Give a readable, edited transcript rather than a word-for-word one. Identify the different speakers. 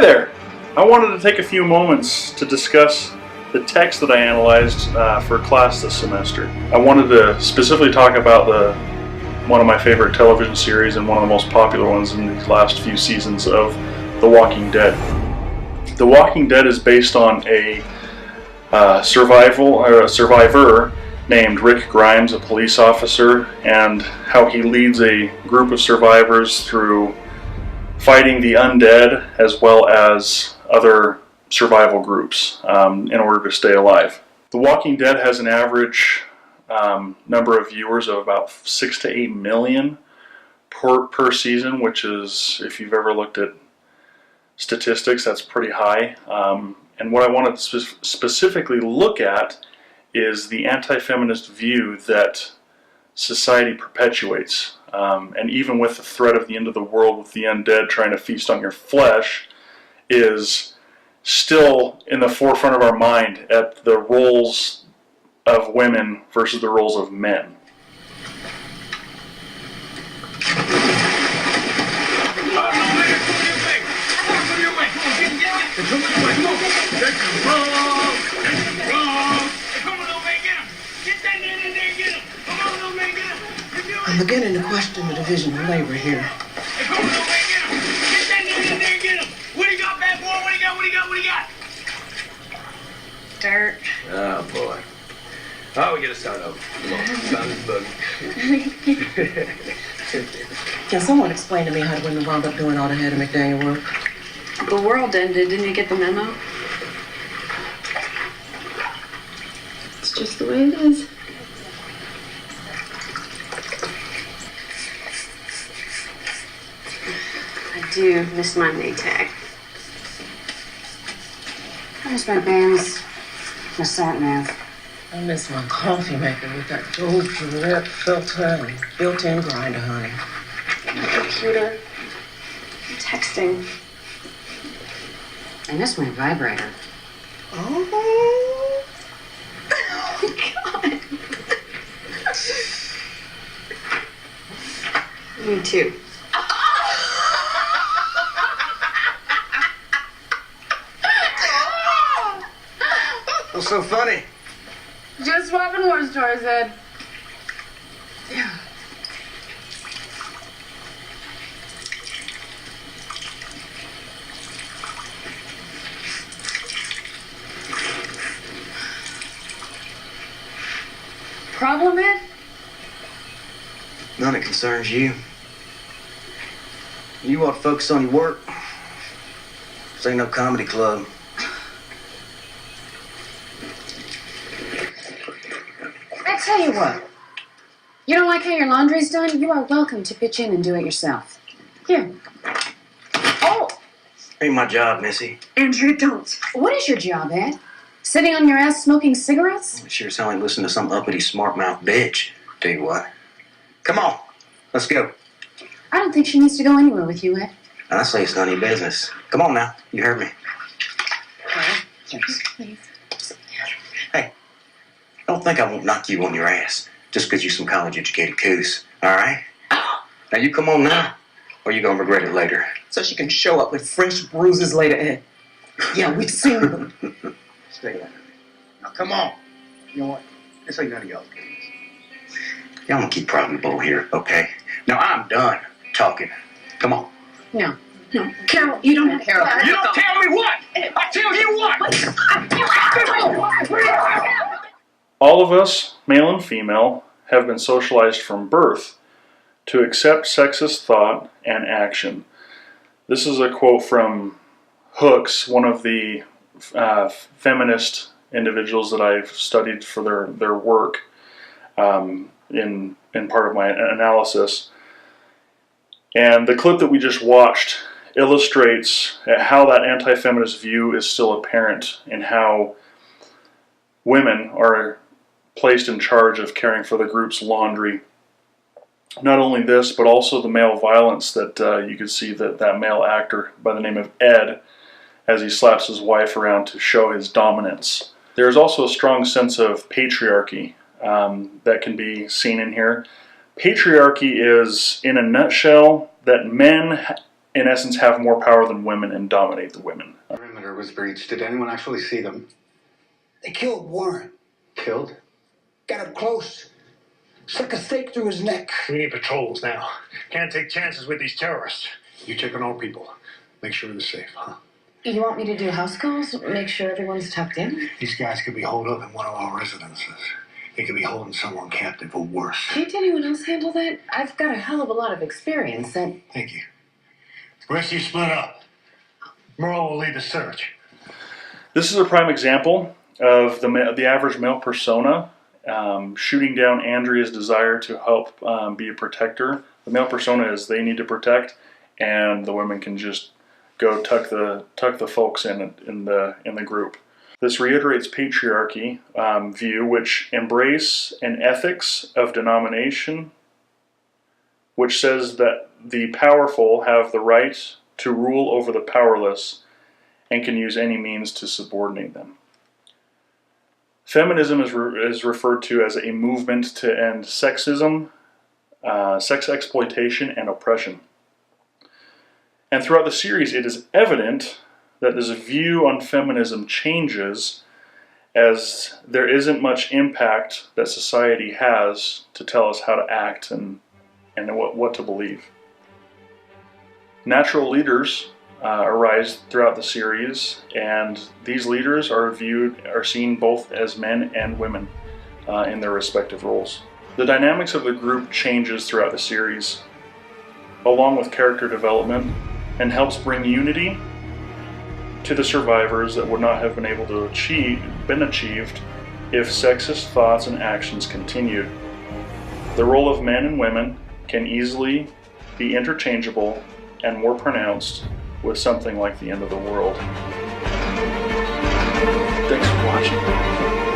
Speaker 1: there! I wanted to take a few moments to discuss the text that I analyzed for class this semester. I wanted to specifically talk about one of my favorite television series and one of the most popular ones in these last few seasons of The Walking Dead. The Walking Dead is based on a survivor named Rick Grimes, a police officer, and how he leads a group of survivors through fighting the undead as well as other survival groups in order to stay alive. The Walking Dead has an average number of viewers of about 6 to 8 million per season, which is, if you've ever looked at statistics, that's pretty high. And what I wanted to specifically look at is the anti-feminist view that society perpetuates. And even with the threat of the end of the world with the undead trying to feast on your flesh, is still in the forefront of our mind at the roles of women versus the roles of men.
Speaker 2: I'm beginning to question the division of labor here.
Speaker 3: What do you got, bad boy? What do you got?
Speaker 4: Dirt.
Speaker 3: Oh, boy. Oh, we gotta start over. Come on, start this boogie.
Speaker 2: Can someone explain to me how the women wound up doing all the Hattie McDaniel work?
Speaker 4: The world ended. Didn't you get the memo? It's just the way it is. I do miss my Maytag.
Speaker 5: I miss my bands, my sat nav.
Speaker 2: I miss my coffee maker with that gold Gillette filter and built-in grinder, honey.
Speaker 4: My computer. Texting.
Speaker 5: I miss my vibrator.
Speaker 2: Oh,
Speaker 4: God. Me too.
Speaker 3: What's so funny?
Speaker 6: Just swapping war stories, Ed. Problem, Ed?
Speaker 7: None that concerns you. You ought to focus on your work. This ain't no comedy club.
Speaker 5: I tell you what. You don't like how your laundry's done? You are welcome to pitch in and do it yourself. Here. Oh!
Speaker 7: Ain't my job, Missy.
Speaker 5: Andrew, don't. What is your job, Ed? Sitting on your ass smoking cigarettes?
Speaker 7: It sure sound like listening to some uppity smart-mouth bitch. Tell you what. Come on. Let's go.
Speaker 5: I don't think she needs to go anywhere with you, Ed.
Speaker 7: And I say it's none of your business. Come on now. You heard me.
Speaker 5: Thanks. Please.
Speaker 7: Hey, don't think I won't knock you on your ass just because you some college-educated coos. All right? Now you come on now, or you gonna regret it later.
Speaker 2: so she can show up with fresh bruises later, Ed. Yeah, we've seen them.
Speaker 3: Stay there. Now, come on. You know what? This ain't none of y'all's business.
Speaker 7: Y'all gonna keep prodding the bull here, okay? Now I'm done talking. Come on.
Speaker 5: No. Carol, you don't have Carol.
Speaker 3: You don't tell me what! I tell you what!
Speaker 1: All of us, male and female, have been socialized from birth to accept sexist thought and action. This is a quote from Hooks, one of the feminist individuals that I've studied for their work in part of my analysis. And the clip that we just watched illustrates how that anti-feminist view is still apparent in how women are placed in charge of caring for the group's laundry. Not only this, but also the male violence that you could see that male actor by the name of Ed, as he slaps his wife around to show his dominance. There's also a strong sense of patriarchy that can be seen in here. Patriarchy is, in a nutshell, that men in essence, have more power than women and dominate the women.
Speaker 8: Perimeter was breached. Did anyone actually see them?
Speaker 9: They killed Warren.
Speaker 8: Killed?
Speaker 9: Got him close. Stuck a stake through his neck.
Speaker 10: We need patrols now. Can't take chances with these terrorists.
Speaker 8: You check on all people. Make sure they're safe, huh?
Speaker 5: You want me to do house calls? Make sure everyone's tucked in?
Speaker 10: These guys could be holed up in one of our residences. They could be holding someone captive or worse.
Speaker 5: Can't anyone else handle that? I've got a hell of a lot of experience and...
Speaker 10: Thank you. The rest of you split up. Merle will lead the search.
Speaker 1: This is a prime example of the average male persona shooting down Andrea's desire to help be a protector. The male persona is they need to protect, and the women can just go tuck the folks in the group. This reiterates patriarchy view, which embrace an ethics of denomination, which says that the powerful have the right to rule over the powerless and can use any means to subordinate them. Feminism is referred to as a movement to end sexism, sex exploitation, and oppression. And throughout the series, it is evident that this view on feminism changes as there isn't much impact that society has to tell us how to act and what to believe. Natural leaders arise throughout the series, and these leaders are seen both as men and women in their respective roles. The dynamics of the group changes throughout the series, along with character development, and helps bring unity to the survivors that would not have been able to been achieved if sexist thoughts and actions continued. The role of men and women can easily be interchangeable and more pronounced with something like the end of the world. Thanks for watching.